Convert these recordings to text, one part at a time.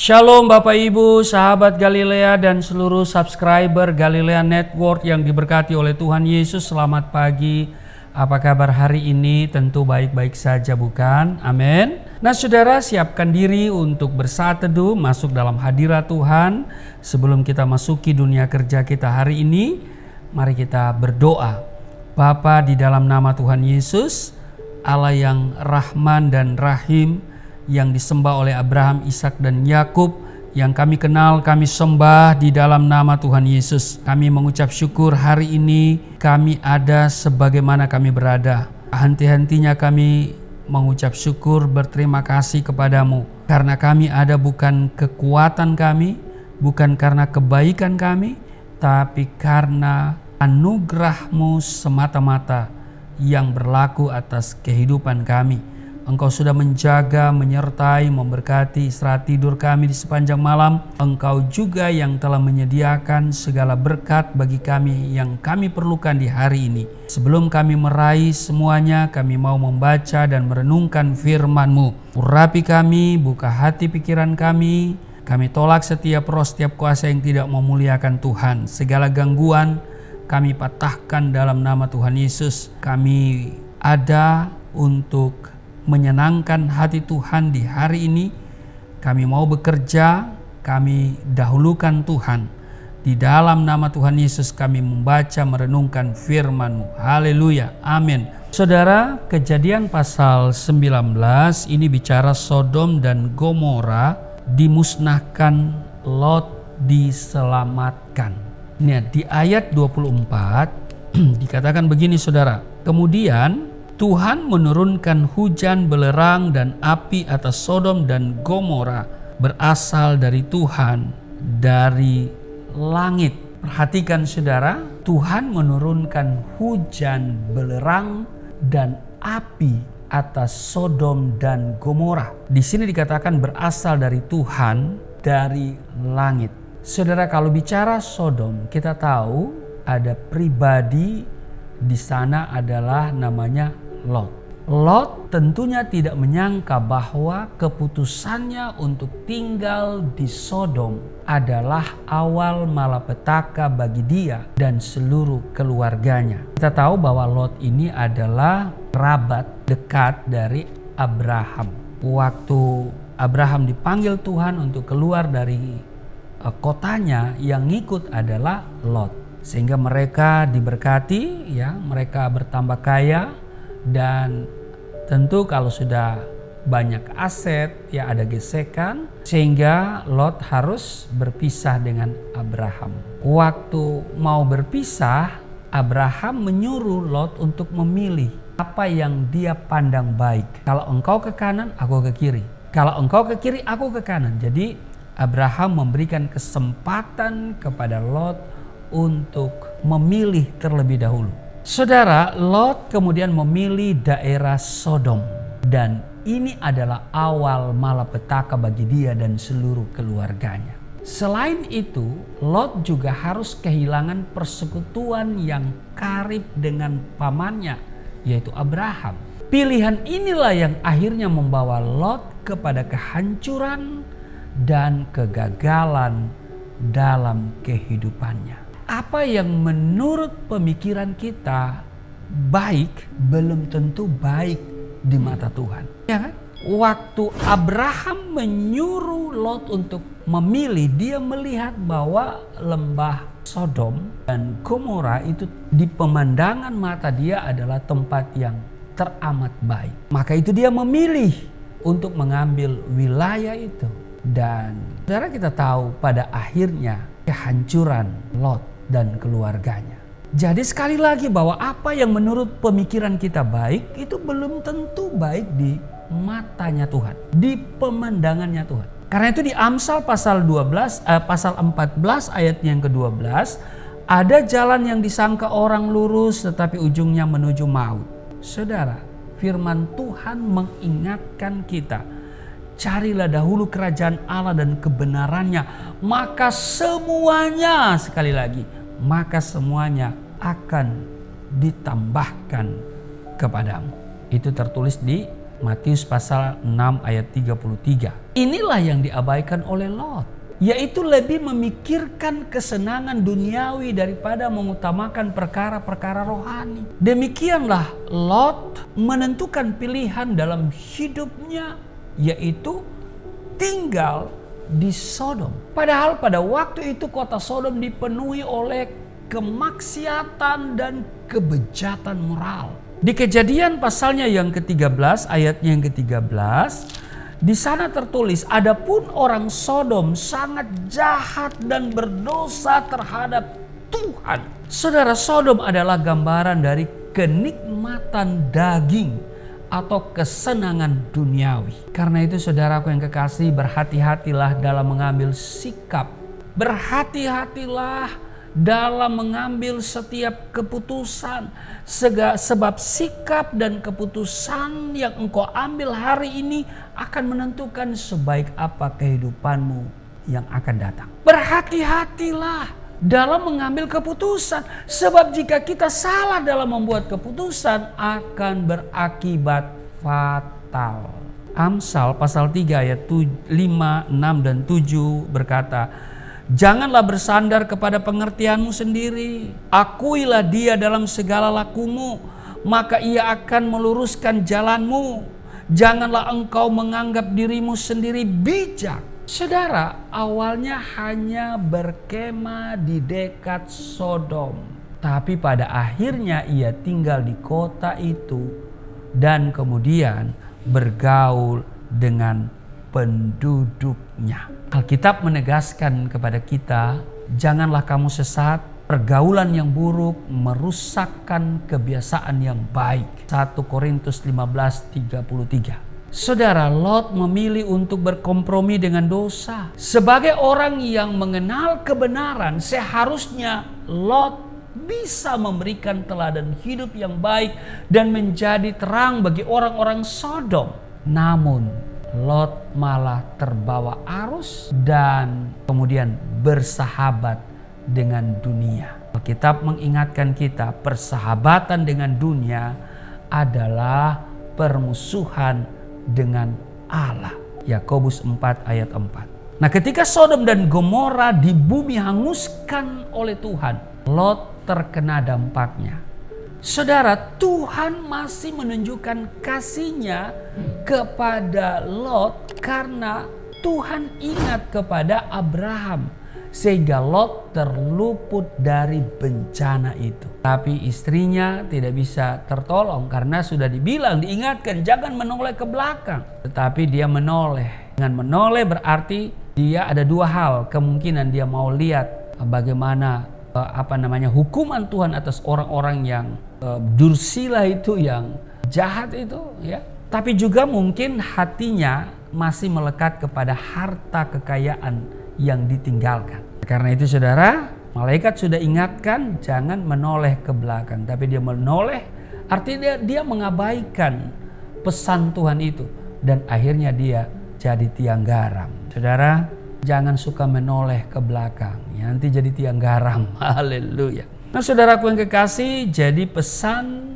Shalom Bapak Ibu, sahabat Galilea dan seluruh subscriber Galilea Network yang diberkati oleh Tuhan Yesus. Selamat pagi, apa kabar hari ini? Tentu baik-baik saja bukan? Amin. Nah saudara, siapkan diri untuk bersaat teduh masuk dalam hadirat Tuhan. Sebelum kita masuki dunia kerja kita hari ini, mari kita berdoa. Bapa, di dalam nama Tuhan Yesus, Allah yang Rahman dan Rahim, yang disembah oleh Abraham, Ishak dan Yakub, yang kami kenal, kami sembah di dalam nama Tuhan Yesus. Kami mengucap syukur hari ini kami ada sebagaimana kami berada. Henti-hentinya kami mengucap syukur, berterima kasih kepadamu. Karena kami ada bukan kekuatan kami, bukan karena kebaikan kami, tapi karena anugerah-Mu semata-mata yang berlaku atas kehidupan kami. Engkau sudah menjaga, menyertai, memberkati istirahat tidur kami di sepanjang malam. Engkau juga yang telah menyediakan segala berkat bagi kami yang kami perlukan di hari ini. Sebelum kami meraih semuanya, kami mau membaca dan merenungkan firman-Mu. Urapi kami, buka hati pikiran kami. Kami tolak setiap roh, setiap kuasa yang tidak memuliakan Tuhan. Segala gangguan kami patahkan dalam nama Tuhan Yesus. Kami ada untuk menyenangkan hati Tuhan di hari ini. Kami mau bekerja, kami dahulukan Tuhan. Di dalam nama Tuhan Yesus kami membaca, merenungkan firman-Mu. Haleluya, amin. Saudara, Kejadian pasal 19 ini bicara Sodom dan Gomora dimusnahkan, Lot diselamatkan. Nah, di ayat 24 dikatakan begini saudara. Kemudian Tuhan menurunkan hujan, belerang, dan api atas Sodom dan Gomora berasal dari Tuhan dari langit. Perhatikan saudara, Tuhan menurunkan hujan, belerang, dan api atas Sodom dan Gomora. Di sini dikatakan berasal dari Tuhan dari langit. Saudara, kalau bicara Sodom, kita tahu ada pribadi di sana adalah namanya Lot. Lot tentunya tidak menyangka bahwa keputusannya untuk tinggal di Sodom adalah awal malapetaka bagi dia dan seluruh keluarganya. Kita tahu bahwa Lot ini adalah kerabat dekat dari Abraham. Waktu Abraham dipanggil Tuhan untuk keluar dari kotanya, yang ngikut adalah Lot. Sehingga mereka diberkati, ya, mereka bertambah kaya. Dan tentu kalau sudah banyak aset, ya ada gesekan, sehingga Lot harus berpisah dengan Abraham. Waktu mau berpisah, Abraham menyuruh Lot untuk memilih apa yang dia pandang baik. Kalau engkau ke kanan, aku ke kiri. Kalau engkau ke kiri, aku ke kanan. Jadi Abraham memberikan kesempatan kepada Lot untuk memilih terlebih dahulu. Saudara, Lot kemudian memilih daerah Sodom, dan ini adalah awal malapetaka bagi dia dan seluruh keluarganya. Selain itu, Lot juga harus kehilangan persekutuan yang karib dengan pamannya, yaitu Abraham. Pilihan inilah yang akhirnya membawa Lot kepada kehancuran dan kegagalan dalam kehidupannya. Apa yang menurut pemikiran kita baik belum tentu baik di mata Tuhan, ya kan? Waktu Abraham menyuruh Lot untuk memilih, dia melihat bahwa lembah Sodom dan Gomora itu di pemandangan mata dia adalah tempat yang teramat baik. Maka itu dia memilih untuk mengambil wilayah itu. Dan saudara, kita tahu pada akhirnya kehancuran Lot dan keluarganya. Jadi sekali lagi bahwa apa yang menurut pemikiran kita baik itu belum tentu baik di matanya Tuhan, di pemandangannya Tuhan. Karena itu di Amsal pasal 14 ayat yang ke-12, ada jalan yang disangka orang lurus tetapi ujungnya menuju maut. Saudara, firman Tuhan mengingatkan kita, carilah dahulu kerajaan Allah dan kebenarannya, maka semuanya, sekali lagi, maka semuanya akan ditambahkan kepadamu. Itu tertulis di Matius pasal 6 ayat 33. Inilah yang diabaikan oleh Lot, yaitu lebih memikirkan kesenangan duniawi daripada mengutamakan perkara-perkara rohani. Demikianlah Lot menentukan pilihan dalam hidupnya, yaitu tinggal di Sodom. Padahal pada waktu itu kota Sodom dipenuhi oleh kemaksiatan dan kebejatan moral. Di Kejadian pasalnya yang ke-13, ayatnya yang ke-13, di sana tertulis, adapun orang Sodom sangat jahat dan berdosa terhadap Tuhan. Saudara, Sodom adalah gambaran dari kenikmatan daging atau kesenangan duniawi. Karena itu saudaraku yang kekasih, berhati-hatilah dalam mengambil sikap. Berhati-hatilah dalam mengambil setiap keputusan. Sebab sikap dan keputusan yang engkau ambil hari ini akan menentukan sebaik apa kehidupanmu yang akan datang. Berhati-hatilah dalam mengambil keputusan. Sebab jika kita salah dalam membuat keputusan akan berakibat fatal. Amsal pasal 3 ayat 5, 6 dan 7 berkata, janganlah bersandar kepada pengertianmu sendiri. Akuilah dia dalam segala lakumu, maka ia akan meluruskan jalanmu. Janganlah engkau menganggap dirimu sendiri bijak. Saudara, awalnya hanya berkemah di dekat Sodom, tapi pada akhirnya ia tinggal di kota itu dan kemudian bergaul dengan penduduknya. Alkitab menegaskan kepada kita, janganlah kamu sesat, pergaulan yang buruk merusakkan kebiasaan yang baik. 1 Korintus 15:33. Saudara, Lot memilih untuk berkompromi dengan dosa. Sebagai orang yang mengenal kebenaran, seharusnya Lot bisa memberikan teladan hidup yang baik dan menjadi terang bagi orang-orang Sodom. Namun Lot malah terbawa arus dan kemudian bersahabat dengan dunia. Alkitab mengingatkan kita, persahabatan dengan dunia adalah permusuhan dengan Allah. Yakobus 4 ayat 4. Nah, ketika Sodom dan Gomora di bumi hanguskan oleh Tuhan, Lot terkena dampaknya. Saudara, Tuhan masih menunjukkan kasih-Nya kepada Lot karena Tuhan ingat kepada Abraham sehingga Lot terluput dari bencana itu. Tapi istrinya tidak bisa tertolong karena sudah diingatkan jangan menoleh ke belakang. Tetapi dia menoleh. Dengan menoleh berarti dia ada dua hal, kemungkinan dia mau lihat bagaimana hukuman Tuhan atas orang-orang yang dursila itu, yang jahat itu, ya. Tapi juga mungkin hatinya masih melekat kepada harta kekayaan yang ditinggalkan. Karena itu saudara, malaikat sudah ingatkan jangan menoleh ke belakang, tapi dia menoleh, artinya dia mengabaikan pesan Tuhan itu dan akhirnya dia jadi tiang garam. Saudara, jangan suka menoleh ke belakang, ya, nanti jadi tiang garam. Haleluya. Nah, saudaraku yang kekasih, jadi pesan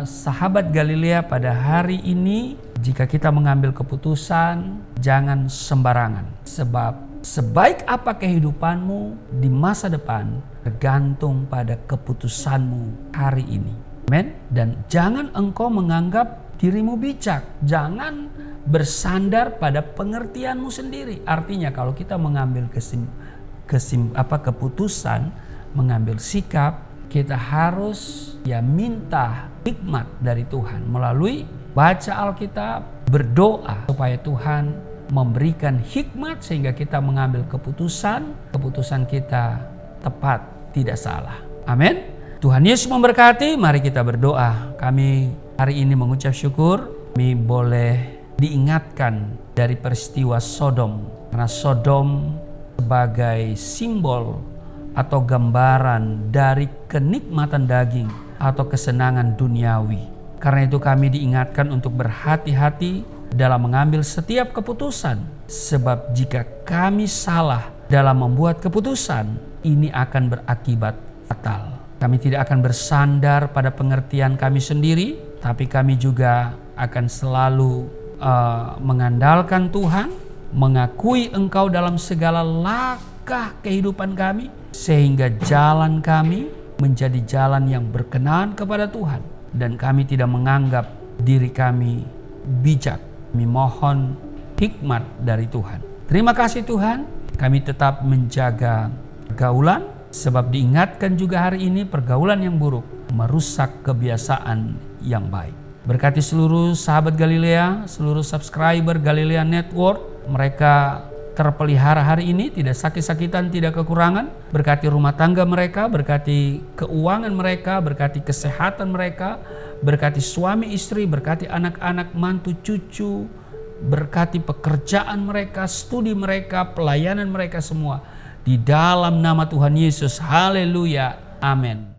sahabat Galilea pada hari ini, jika kita mengambil keputusan, jangan sembarangan. Sebab sebaik apa kehidupanmu di masa depan tergantung pada keputusanmu hari ini. Amen. Dan jangan engkau menganggap dirimu bijak. Jangan bersandar pada pengertianmu sendiri. Artinya kalau kita mengambil keputusan, mengambil sikap, kita harus minta hikmat dari Tuhan melalui baca Alkitab, berdoa supaya Tuhan memberikan hikmat sehingga kita mengambil keputusan kita tepat, tidak salah. Amin. Tuhan Yesus memberkati. Mari kita berdoa. Kami hari ini mengucap syukur kami boleh diingatkan dari peristiwa Sodom, karena Sodom sebagai simbol atau gambaran dari kenikmatan daging atau kesenangan duniawi. Karena itu kami diingatkan untuk berhati-hati dalam mengambil setiap keputusan. Sebab jika kami salah dalam membuat keputusan, ini akan berakibat fatal. Kami tidak akan bersandar pada pengertian kami sendiri, tapi kami juga akan selalu mengandalkan Tuhan mengakui Engkau dalam segala langkah kehidupan kami, sehingga jalan kami menjadi jalan yang berkenan kepada Tuhan, dan kami tidak menganggap diri kami bijak. Kami mohon hikmat dari Tuhan. Terima kasih Tuhan, kami tetap menjaga pergaulan, sebab diingatkan juga hari ini pergaulan yang buruk merusak kebiasaan yang baik. Berkati seluruh sahabat Galilea, seluruh subscriber Galilea Network, mereka terpelihara hari ini, tidak sakit-sakitan, tidak kekurangan. Berkati rumah tangga mereka, berkati keuangan mereka, berkati kesehatan mereka, berkati suami istri, berkati anak-anak, mantu, cucu, berkati pekerjaan mereka, studi mereka, pelayanan mereka semua. Di dalam nama Tuhan Yesus, haleluya, amin.